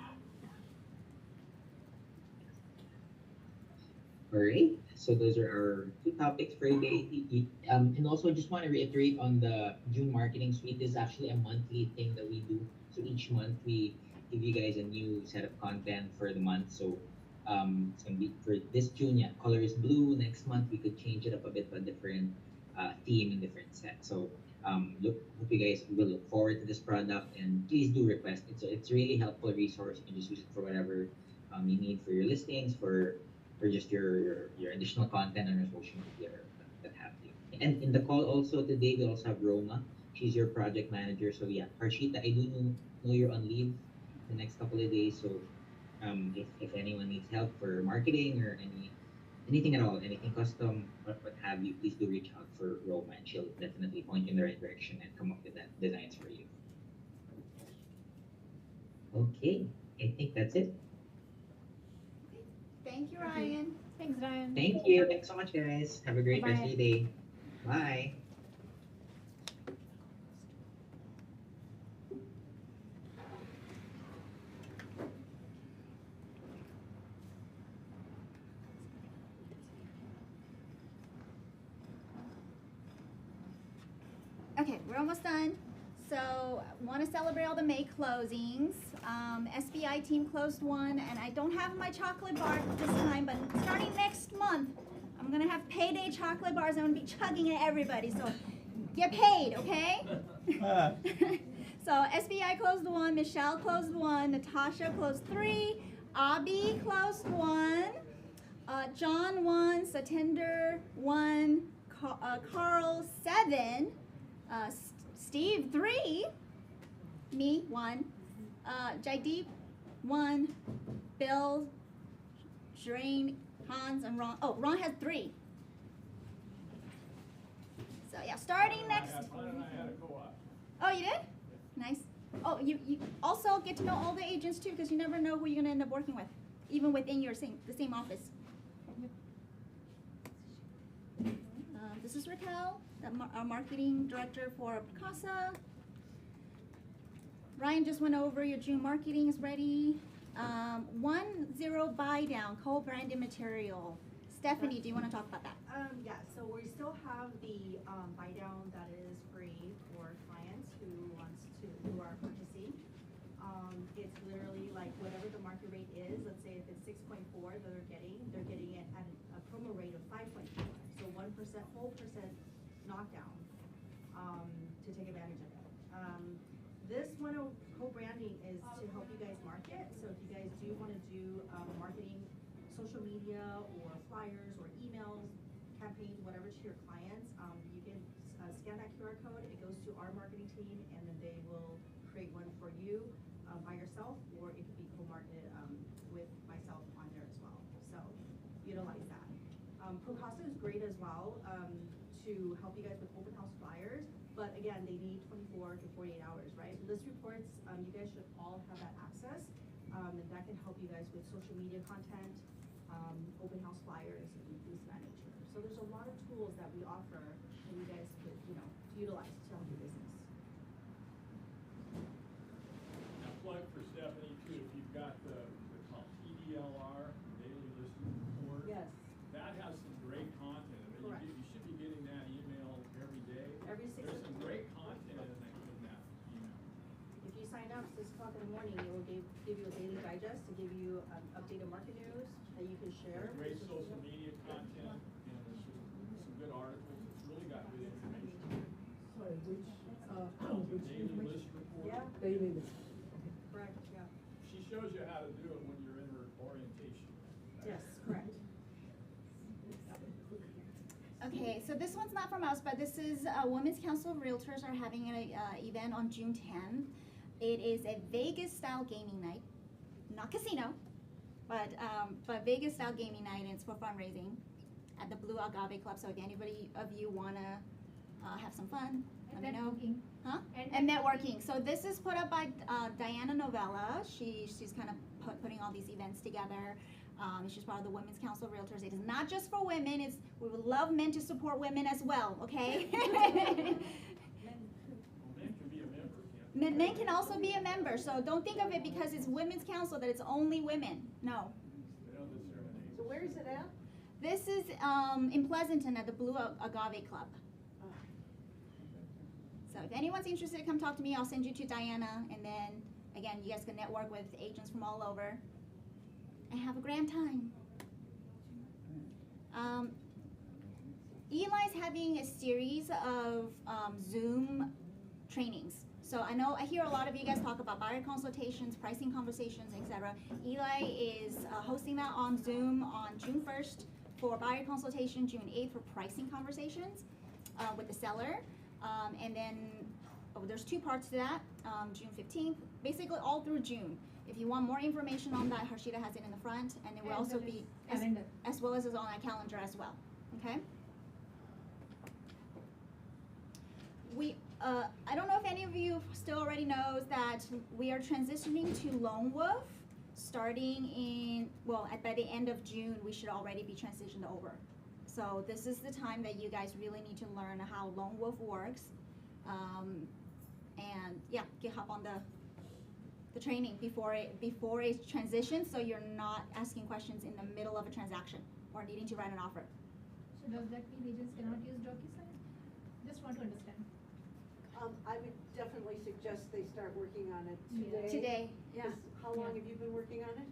all right. So those are our two topics for today. And also just want to reiterate on the June Marketing Suite. This is actually a monthly thing that we do. So each month we give you guys a new set of content for the month. So it's gonna be for this June, yeah, color is blue. Next month we could change it up a bit, but different theme and different set. So hope you guys will look forward to this product, and please do request it. So it's a really helpful resource. You can just use it for whatever you need for your listings, for just your additional content on your social media or that have you. And in the call also today, we also have Roma. She's your project manager. So yeah, Harshita, I do know you're on leave the next couple of days. So if anyone needs help for marketing or anything at all, anything custom, what have you, please do reach out for Roma, and she'll definitely point you in the right direction and come up with that designs for you. Okay, I think that's it. Thank you, Ryan. Thanks, Ryan. Thank you. Thanks so much, guys. Have a great rest of Bye-bye. your day. Bye. Okay, we're almost done. So, want to celebrate all the May closings. SBI team closed one, and I don't have my chocolate bar this time, but starting next month, I'm gonna have payday chocolate bars. I'm gonna be chugging at everybody. So, get paid, okay? So SBI closed one, Michelle closed one, Natasha closed 3, Abby closed 1, John 1, Satinder 1, Carl 7. Steve 3, me 1, Jaideep 1, Bill, Shireen, Hans, and Ron. Oh, Ron has 3. So yeah, starting next. Mine and I had a co-op. Oh, you did? Nice. Oh, you also get to know all the agents too, because you never know who you're gonna end up working with, even within the same office. This is Raquel, our marketing director for Picasa. Ryan just went over your June marketing is ready. 1-0 buy down, co-branded material. Stephanie, do you want to talk about that? Yeah, so we still have the buy down that is free for clients who are purchasing. It's literally like whatever the market rate is. Let's say if it's 6.4 that they're getting it at a promo rate of 5.4. So 1% whole percent knockdown to take advantage of it. This one co-branding is to help you guys market. So if you guys do want to do marketing, social media or flyers or emails, campaigns, whatever to your clients, you can scan that QR code. It goes to our marketing team, and then they will create one for you by yourself, or it could be co-marketed with myself on there as well. So utilize that. Procasa is great as well to help you guys with open house flyers, but again, they need 24 to 48 hours, right? List reports, you guys should all have that access, and that can help you guys with social media content, open house flyers, and things of that nature. So there's a lot of tools that we offer that you guys could, utilize to help your business. market news that you can share. There's great social media content, and there's some good articles, it's really got good information. Sorry, which, The daily list report. Yeah, daily list? correct, yeah. She shows you how to do it when you're in her orientation. Yes, correct. Okay, so this one's not from us, but this is Women's Council of Realtors are having an event on June 10th. It is a Vegas-style gaming night, not casino, but Vegas-style gaming night, and it's for fundraising at the Blue Agave Club. So if anybody of you wanna have some fun, let me know. Networking. Huh? And And networking. So this is put up by Diana Novella. She's kind of putting all these events together. She's part of the Women's Council of Realtors. It is not just for women. We would love men to support women as well. Okay. Men can be a member, can't Men can also be a member. So don't think of it because it's Women's Council that it's only women. No. they? Don't discriminate. So where is it at? This is in Pleasanton at the Blue Agave Club. So if anyone's interested, come talk to me. I'll send you to Diana, and then again, you guys can network with agents from all over and have a grand time. Eli's having a series of Zoom trainings. So I hear a lot of you guys talk about buyer consultations, pricing conversations, etc. Eli is hosting that on Zoom on June 1st for buyer consultation, June 8th for pricing conversations with the seller. And then there's 2 parts to that, June 15th, basically all through June. If you want more information on that, Harshita has it in the front, and it will And also there be, is calendar. as well as it's on our calendar as well, okay? I don't know if any of you still already knows that we are transitioning to Lone Wolf starting in, by the end of June, we should already be transitioned over. So this is the time that you guys really need to learn how Lone Wolf works. And yeah, hop on the training before it transitions, so you're not asking questions in the middle of a transaction or needing to write an offer. So does that mean agents cannot use DocuSign? Just want to understand. I would definitely suggest they start working on it Yeah. today. Today, yeah. 'Cause how long Yeah. have you been working on it?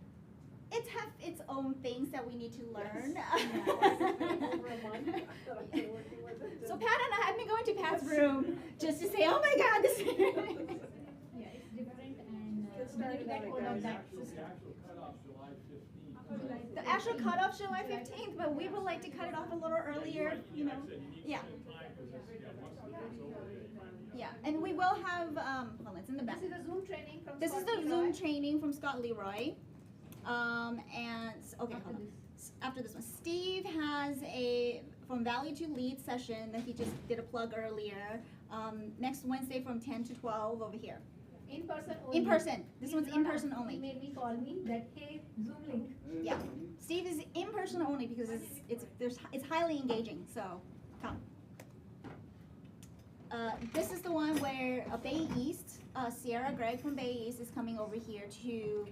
It's have its own things that we need to learn. Over a month that I've been working with it. So Pat and I have been going to Pat's room just to say, oh my God, this. Yeah, it's different and Get we need to started get on it, hold of guys. that The system. actual cutoff's July 15th. The actual cutoff July 15th, but we would like to cut it off a little earlier, you know. Like I said, you need to Yeah. spend time, 'cause it's, once the date's over, you might be. Yeah, and we will have, well, it's in the back. This is the Zoom training from This is Scott the Leroy. Zoom training from Scott Leroy. Okay, After hold on. this. After this one, Steve has a from Value to Lead session that he just did a plug earlier. Next Wednesday from 10 to 12 over here. In person only. In person. This He's one's in not person asking- only. He made me call me that, hey, Zoom link. Yeah, Steve is in person only because it's highly engaging. So come. This is the one where Bay East, Sierra Gregg from Bay East is coming over here to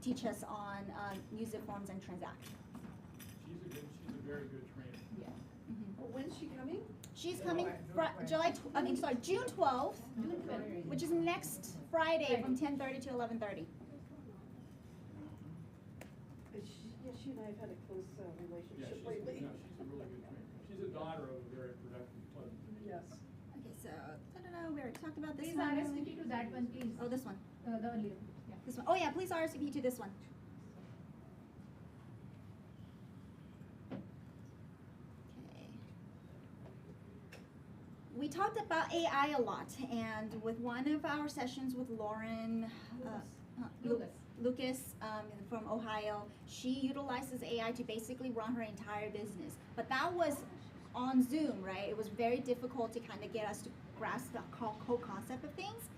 teach us on music forms and transact. She's a very good trainer. Well, when's she coming? She's coming June 12th, June 12th. which is next Friday from 10:30 to 11:30. She and I have had a close Yeah, relationship she's, lately. no, she's a really good trainer. She's a daughter of a very productive Pleasant. Yes. Okay, so we already talked about this Please one. RSVP to that one, please. Oh, this one. The earlier, yeah. This one. Oh yeah, please RSVP to this one. Okay. We talked about AI a lot, and with one of our sessions with Lauren Lucas from Ohio, she utilizes AI to basically run her entire business. But that was on Zoom, right? It was very difficult to kind of get us to grasp the whole concept of things.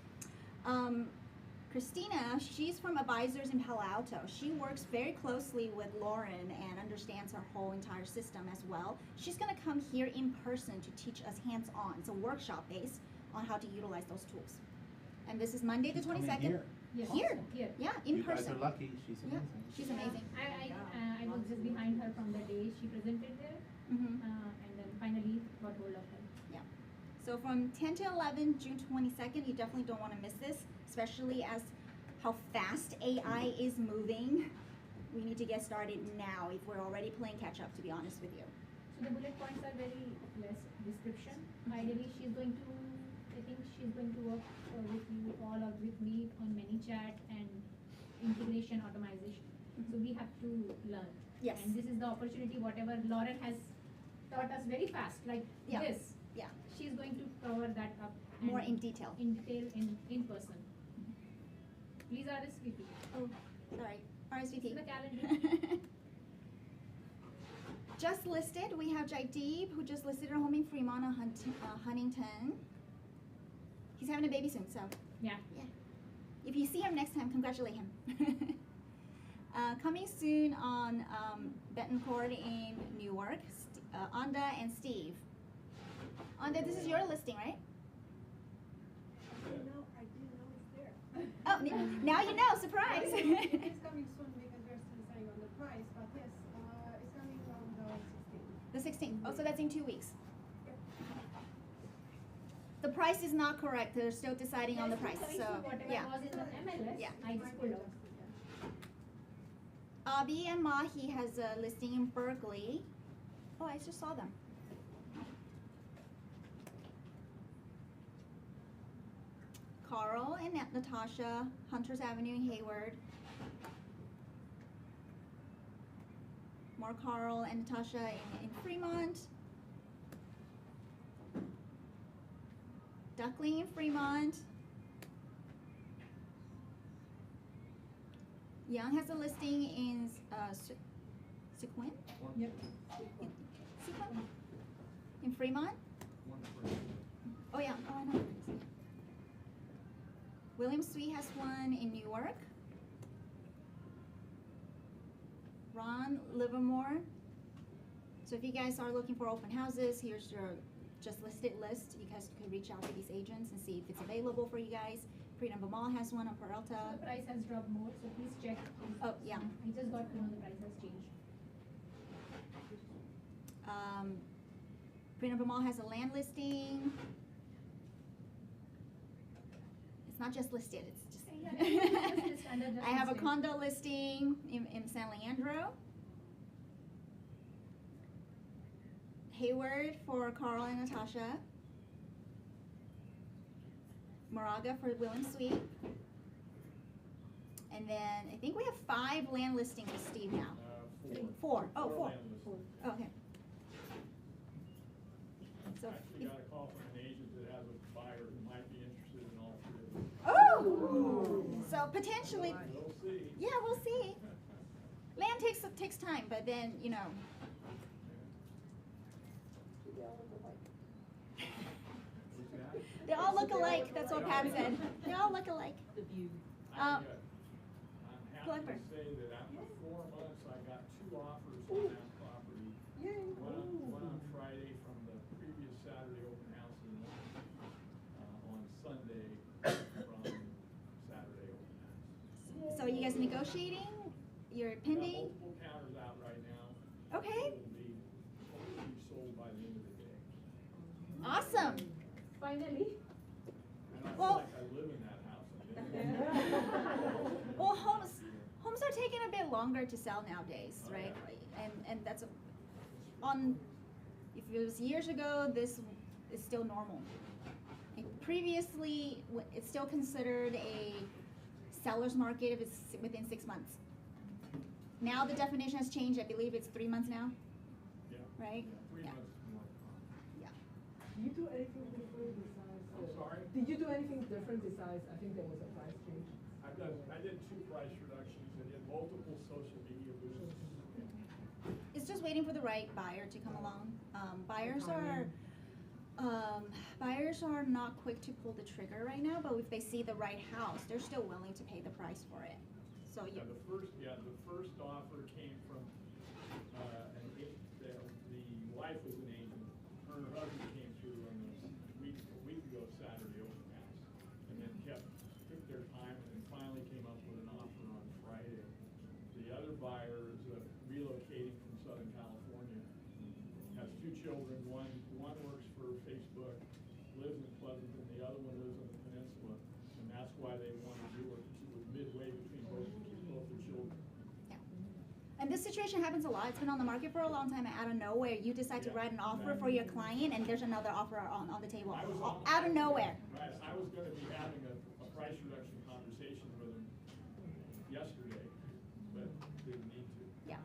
Christina, she's from Advisors in Palo Alto. She works very closely with Lauren and understands her whole entire system as well. She's gonna come here in person to teach us hands-on. It's a workshop based on how to utilize those tools. And this is Monday the She's coming 22nd. here. Yes. Here. Here. Yeah, in You person. guys are lucky, she's Yeah, amazing. she's amazing. I was just behind her from the day she presented there, Mm-hmm. and then finally got hold of her. So from 10 to 11, June 22nd, you definitely don't want to miss this, especially as how fast AI is moving. we need to get started now if we're already playing catch up, to be honest with you. So the bullet points are very less description. Ideally, she's going to, I think she's going to work with you all or with me on ManyChat and integration automation. So we have to learn. Yes. And this is the opportunity, whatever Lauren has taught us very fast, like Yeah. this. Yeah. She's going to cover that up. More and in detail. In detail, in person. Please RSVP. Oh, sorry. RSVP. This is the calendar. Just listed, we have Jaideep, who just listed her home in Fremont on Huntington. He's having a baby soon, so Yeah. if you see him next time, congratulate him. Coming soon on Betancourt in Newark, Anda and Steve. Anda, this is your listing, right? I didn't know it's there. Oh, now you know, surprise. It is coming soon because we're still deciding on the price, but yes, it's coming on the 16th. The 16th. Oh, so that's in 2 weeks. The price is not correct. They're still deciding on the price. So, Whatever yeah. was in the MLS, Yeah. I just pulled out. Abi and Mahi has a listing in Berkeley. Oh, I just saw them. Carl and Natasha, Hunters Avenue in Hayward. More Carl and Natasha in Fremont. Duckling in Fremont. Young has a listing in Sequin? Yep. Sequin? In Fremont? Oh yeah, oh I know. William Sweet has one in Newark. Ron Livermore. So if you guys are looking for open houses, here's your just listed list. You guys could reach out to these agents and see if it's available for you guys. Freedom of Mall has one on Peralta. So the price has dropped more, so please check. Oh, yeah. I just got to know the price has changed. Freedom of Mall has a land listing. It's not just listed, it's just. Just under just I have a listed. condo listing in San Leandro. Hayward for Carl and Natasha. Moraga for William Sweet. And then I think we have 5 land listings with Steve now. 4. Oh, 4. land listings. Okay. So Actually if, got a call from an agent that has a buyer who might be interested in all 3 of them. oh, so potentially, We'll see. yeah, we'll see. Land takes time, but then you know. They all look alike. That's what Pat said. They all look alike. The view. Um, I'm Blackburn. happy to say that after 4 months, I got 2 offers on that property. Yay. One on Friday from the previous Saturday open house and one on Sunday from Saturday open house. So you guys negotiating? You're Got pending? multiple counters out right now. Okay. It will be hopefully sold by the end of the day. Awesome. Finally. And I feel Well- like I live in that house. I mean, Well, homes are taking a bit longer to sell nowadays, Oh, right? yeah. And that's if it was years ago, this is still normal. Like previously, it's still considered a seller's market if it's within 6 months. Now the definition has changed. I believe it's 3 months now, Yeah. right? Yeah, 3 Yeah. months is more common. Did you do anything different besides? I'm sorry? Did you do anything different besides, I think there was a price change? I did 2 price reductions. I did multiple social media boosts. It's just waiting for the right buyer to come along. Buyers are not quick to pull the trigger right now, but if they see the right house, they're still willing to pay the price for it. So you, The first offer came from, the wife was an agent. Her and her husband came through on a week ago Saturday open house. And then took their time and then finally came up with an offer on Friday. The other buyer is relocating from Southern California. Has 2 children, one works for Facebook, lives in Pleasanton, the other one lives on the peninsula. And that's why they want to do it, 'cause it was midway between both their children. yeah. And this situation happens a lot. It's been on the market for a long time, and out of nowhere, you decide to write an offer for your client, and there's another offer on the table. I was on- Out of nowhere. Right, I was gonna be having a price reduction conversation with him yesterday, but didn't need to. Yeah.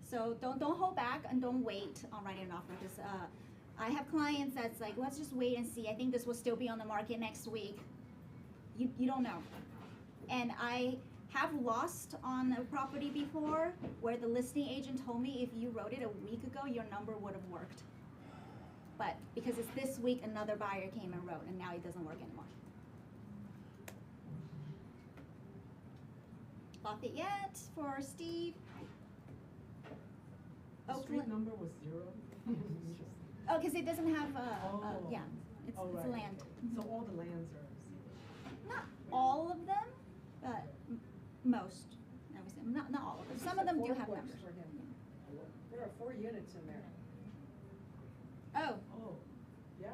So don't hold back and don't wait on writing an offer, because I have clients that's like, let's just wait and see. I think this will still be on the market next week. You don't know. And I have lost on a property before where the listing agent told me if you wrote it a week ago, your number would have worked. But because it's this week, another buyer came and wrote, and now it doesn't work anymore. Lafayette for Steve. The street Oakland. number was 0? Oh, because it doesn't have Oh. yeah, it's Oh, right. land. So all the lands are 0. Not all of them, but most. I would say not all of them. Some of them do have Four numbers. works for him. There are 4 units in there. Oh, Oh, yeah.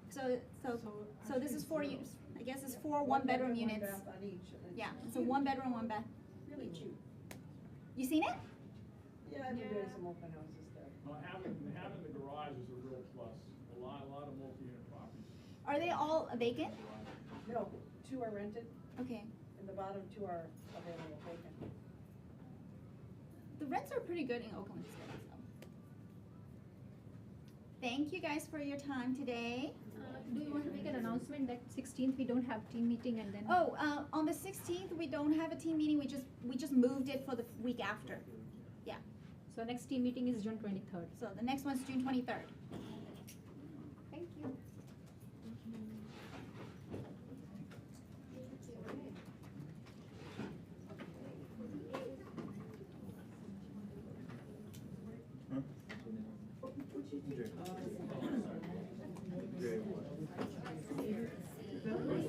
so So this is actually 4 zero. units. I guess it's 4 one-bedroom One units. bath on each. and Yeah, it's a cute. 1-bedroom, 1 bath. Really cute. You seen it? Yeah, I've been doing Yeah. some open houses there. Well, having the garage is a real plus. A lot of multi-unit properties. Are they all vacant? No, 2 are rented, Okay. and the bottom 2 are available vacant. The rents are pretty good in Oakland still, so. Thank you guys for your time today. Do you want to make an announcement that 16th we don't have team meeting and then? Oh, on the 16th, we don't have a team meeting. We just moved it for the week after. Yeah. So next team meeting is June 23rd. So the next one's June 23rd. Thank you.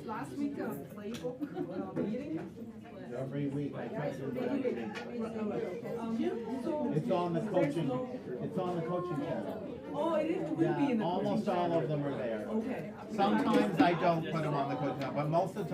Last week, playbook, meeting. Every week, I try to do it every week. So. It's on the coaching, it's on the coaching channel. Oh, it is, it will be in Yeah, the. almost coaching all of channel. them are there. Okay. Sometimes I don't put them on the coaching channel, but most of the time.